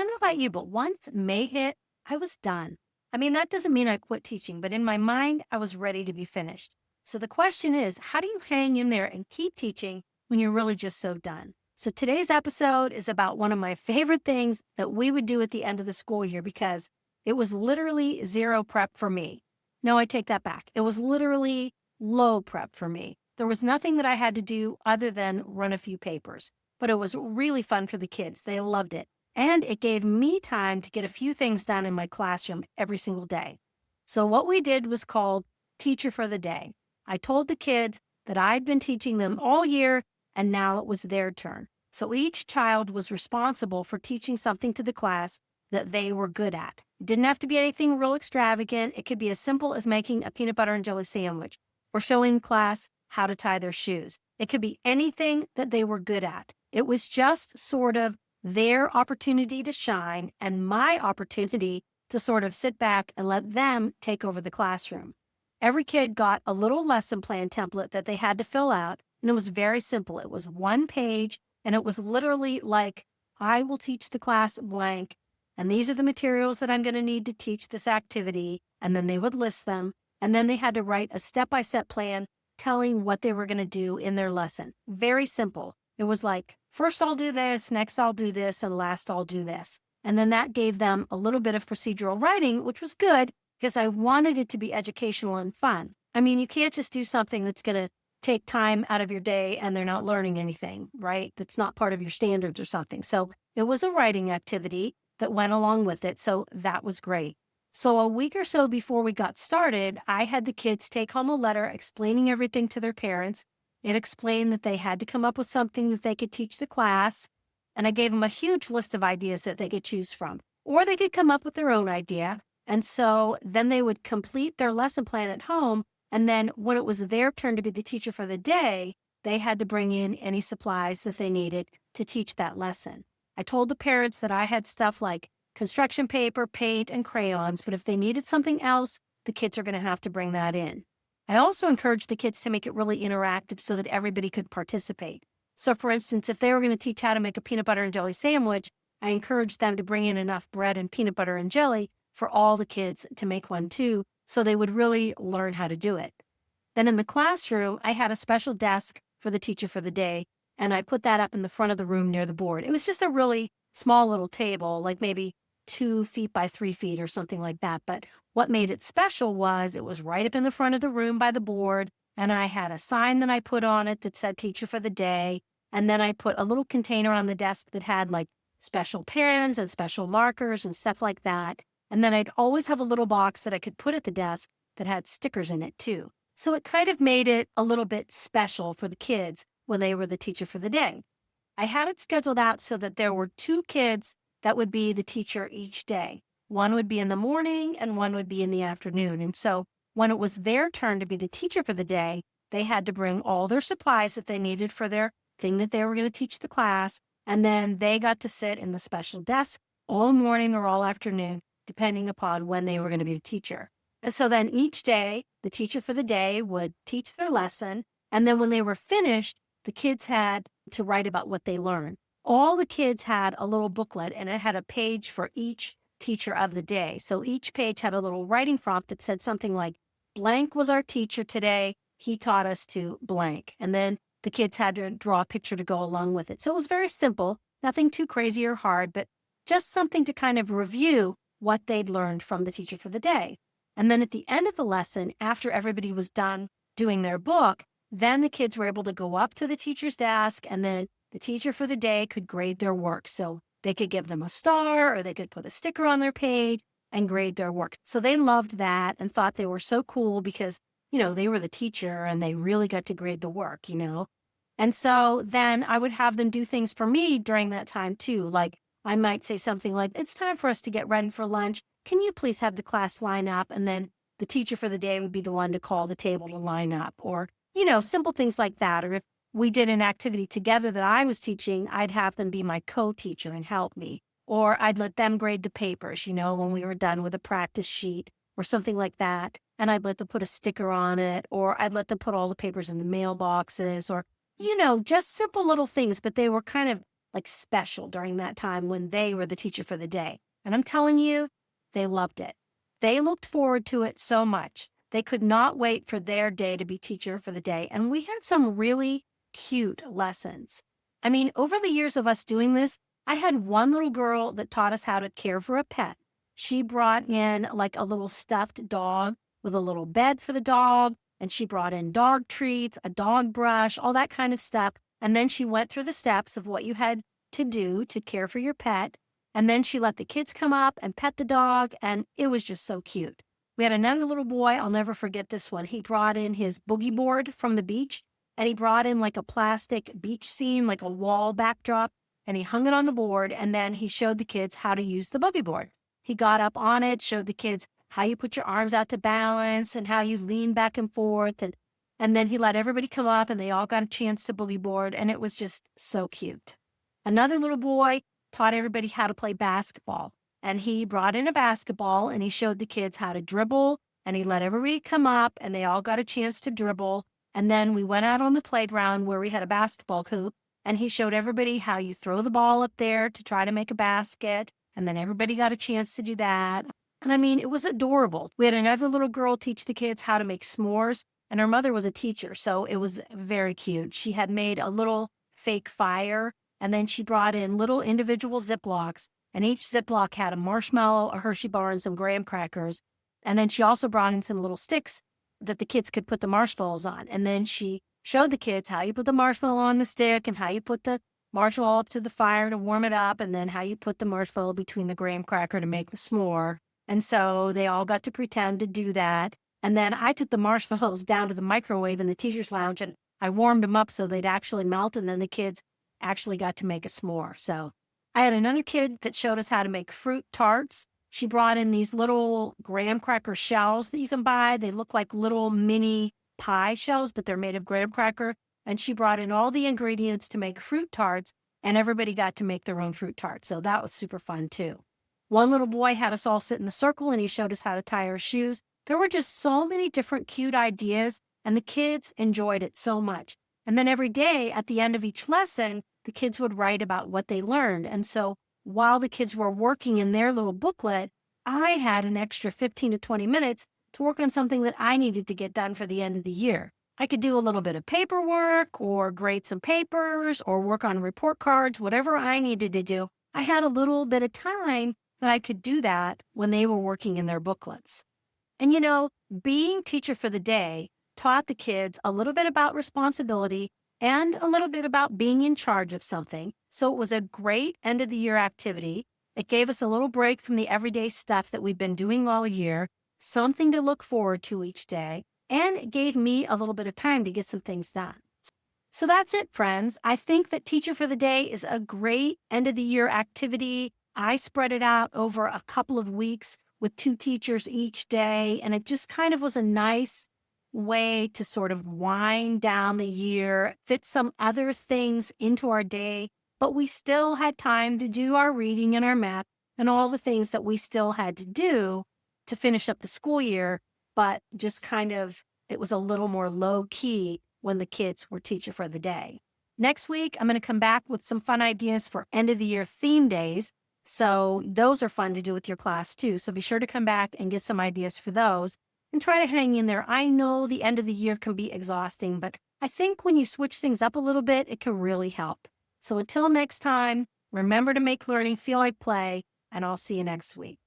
know about you, but once May hit, I was done. I mean, that doesn't mean I quit teaching, but in my mind, I was ready to be finished. So the question is, how do you hang in there and keep teaching when you're really just so done? So today's episode is about one of my favorite things that we would do at the end of the school year because it was literally zero prep for me. No, I take that back. It was literally low prep for me. There was nothing that I had to do other than run a few papers, but it was really fun for the kids. They loved it. And it gave me time to get a few things done in my classroom every single day. So what we did was called Teacher for the Day. I told the kids that I'd been teaching them all year and now it was their turn. So each child was responsible for teaching something to the class that they were good at. It didn't have to be anything real extravagant. It could be as simple as making a peanut butter and jelly sandwich or showing the class how to tie their shoes. It could be anything that they were good at. It was just sort of their opportunity to shine and my opportunity to sort of sit back and let them take over the classroom. Every kid got a little lesson plan template that they had to fill out, and it was very simple. It was one page, and it was literally like, I will teach the class blank, and these are the materials that I'm going to need to teach this activity, and then they would list them, and then they had to write a step-by-step plan telling what they were going to do in their lesson. Very simple. It was like, first I'll do this, next I'll do this, and last I'll do this. And then that gave them a little bit of procedural writing, which was good because I wanted it to be educational and fun. I mean, you can't just do something that's going to take time out of your day and they're not learning anything, right? That's not part of your standards or something. So it was a writing activity that went along with it. So that was great. So a week or so before we got started, I had the kids take home a letter explaining everything to their parents. It explained that they had to come up with something that they could teach the class. And I gave them a huge list of ideas that they could choose from, or they could come up with their own idea. And so then they would complete their lesson plan at home. And then when it was their turn to be the teacher for the day, they had to bring in any supplies that they needed to teach that lesson. I told the parents that I had stuff like construction paper, paint, and crayons, but if they needed something else, the kids are going to have to bring that in. I also encouraged the kids to make it really interactive so that everybody could participate. So for instance, if they were going to teach how to make a peanut butter and jelly sandwich, I encouraged them to bring in enough bread and peanut butter and jelly for all the kids to make one too, so they would really learn how to do it. Then in the classroom, I had a special desk for the teacher for the day, and I put that up in the front of the room near the board. It was just a really small little table, like maybe 2 feet by 3 feet or something like that. But what made it special was it was right up in the front of the room by the board, and I had a sign that I put on it that said teacher for the day. And then I put a little container on the desk that had like special pens and special markers and stuff like that. And then I'd always have a little box that I could put at the desk that had stickers in it too. So it kind of made it a little bit special for the kids when they were the teacher for the day. I had it scheduled out so that there were 2 kids that would be the teacher each day. One would be in the morning and one would be in the afternoon. And so when it was their turn to be the teacher for the day, they had to bring all their supplies that they needed for their thing that they were going to teach the class. And then they got to sit in the special desk all morning or all afternoon, depending upon when they were going to be the teacher. And so then each day, the teacher for the day would teach their lesson. And then when they were finished, the kids had to write about what they learned. All the kids had a little booklet and it had a page for each teacher of the day. So each page had a little writing prompt that said something like, blank was our teacher today. He taught us to blank. And then the kids had to draw a picture to go along with it. So it was very simple, nothing too crazy or hard, but just something to kind of review what they'd learned from the teacher for the day. And then at the end of the lesson, after everybody was done doing their book, then the kids were able to go up to the teacher's desk and then the teacher for the day could grade their work. So they could give them a star or they could put a sticker on their page and grade their work. So they loved that and thought they were so cool because, they were the teacher and they really got to grade the work, And so then I would have them do things for me during that time too. Like I might say something like, it's time for us to get ready for lunch. Can you please have the class line up? And then the teacher for the day would be the one to call the table to line up or, simple things like that. Or if we did an activity together that I was teaching, I'd have them be my co-teacher and help me. Or I'd let them grade the papers, when we were done with a practice sheet or something like that. And I'd let them put a sticker on it, or I'd let them put all the papers in the mailboxes or, just simple little things, but they were kind of like special during that time when they were the teacher for the day. And I'm telling you, they loved it. They looked forward to it so much. They could not wait for their day to be teacher for the day. And we had some really cute lessons. I mean, over the years of us doing this, I had one little girl that taught us how to care for a pet. She brought in like a little stuffed dog with a little bed for the dog. And she brought in dog treats, a dog brush, all that kind of stuff. And then she went through the steps of what you had to do to care for your pet. And then she let the kids come up and pet the dog. And it was just so cute. We had another little boy. I'll never forget this one. He brought in his boogie board from the beach. And he brought in like a plastic beach scene, like a wall backdrop. And he hung it on the board. And then he showed the kids how to use the boogie board. He got up on it, showed the kids how you put your arms out to balance and how you lean back and forth. And then he let everybody come up and they all got a chance to boogie board. And it was just so cute. Another little boy taught everybody how to play basketball. And he brought in a basketball and he showed the kids how to dribble. And he let everybody come up and they all got a chance to dribble. And then we went out on the playground where we had a basketball hoop. And he showed everybody how you throw the ball up there to try to make a basket. And then everybody got a chance to do that. And I mean, it was adorable. We had another little girl teach the kids how to make s'mores, and her mother was a teacher, so it was very cute. She had made a little fake fire, and then she brought in little individual Ziplocs, and each Ziploc had a marshmallow, a Hershey bar, and some graham crackers. And then she also brought in some little sticks that the kids could put the marshmallows on. And then she showed the kids how you put the marshmallow on the stick and how you put the marshmallow up to the fire to warm it up, and then how you put the marshmallow between the graham cracker to make the s'more. And so they all got to pretend to do that. And then I took the marshmallows down to the microwave in the teacher's lounge and I warmed them up so they'd actually melt. And then the kids actually got to make a s'more. So I had another kid that showed us how to make fruit tarts. She brought in these little graham cracker shells that you can buy. They look like little mini pie shells, but they're made of graham cracker. And she brought in all the ingredients to make fruit tarts. And everybody got to make their own fruit tarts. So that was super fun too. One little boy had us all sit in a circle and he showed us how to tie our shoes. There were just so many different cute ideas and the kids enjoyed it so much. And then every day at the end of each lesson, the kids would write about what they learned. And so while the kids were working in their little booklet, I had an extra 15 to 20 minutes to work on something that I needed to get done for the end of the year. I could do a little bit of paperwork or grade some papers or work on report cards, whatever I needed to do. I had a little bit of time that I could do that when they were working in their booklets. And you know, being teacher for the day taught the kids a little bit about responsibility and a little bit about being in charge of something. So it was a great end of the year activity. It gave us a little break from the everyday stuff that we've been doing all year, something to look forward to each day, and it gave me a little bit of time to get some things done. So that's it, friends. I think that Teacher for the Day is a great end of the year activity. I spread it out over a couple of weeks with 2 teachers each day, and it just kind of was a nice way to sort of wind down the year, fit some other things into our day, but we still had time to do our reading and our math and all the things that we still had to do to finish up the school year, but just kind of, it was a little more low key when the kids were Teacher for the Day. Next week, I'm going to come back with some fun ideas for end of the year theme days. So those are fun to do with your class too. So be sure to come back and get some ideas for those and try to hang in there. I know the end of the year can be exhausting, but I think when you switch things up a little bit, it can really help. So until next time, remember to make learning feel like play, and I'll see you next week.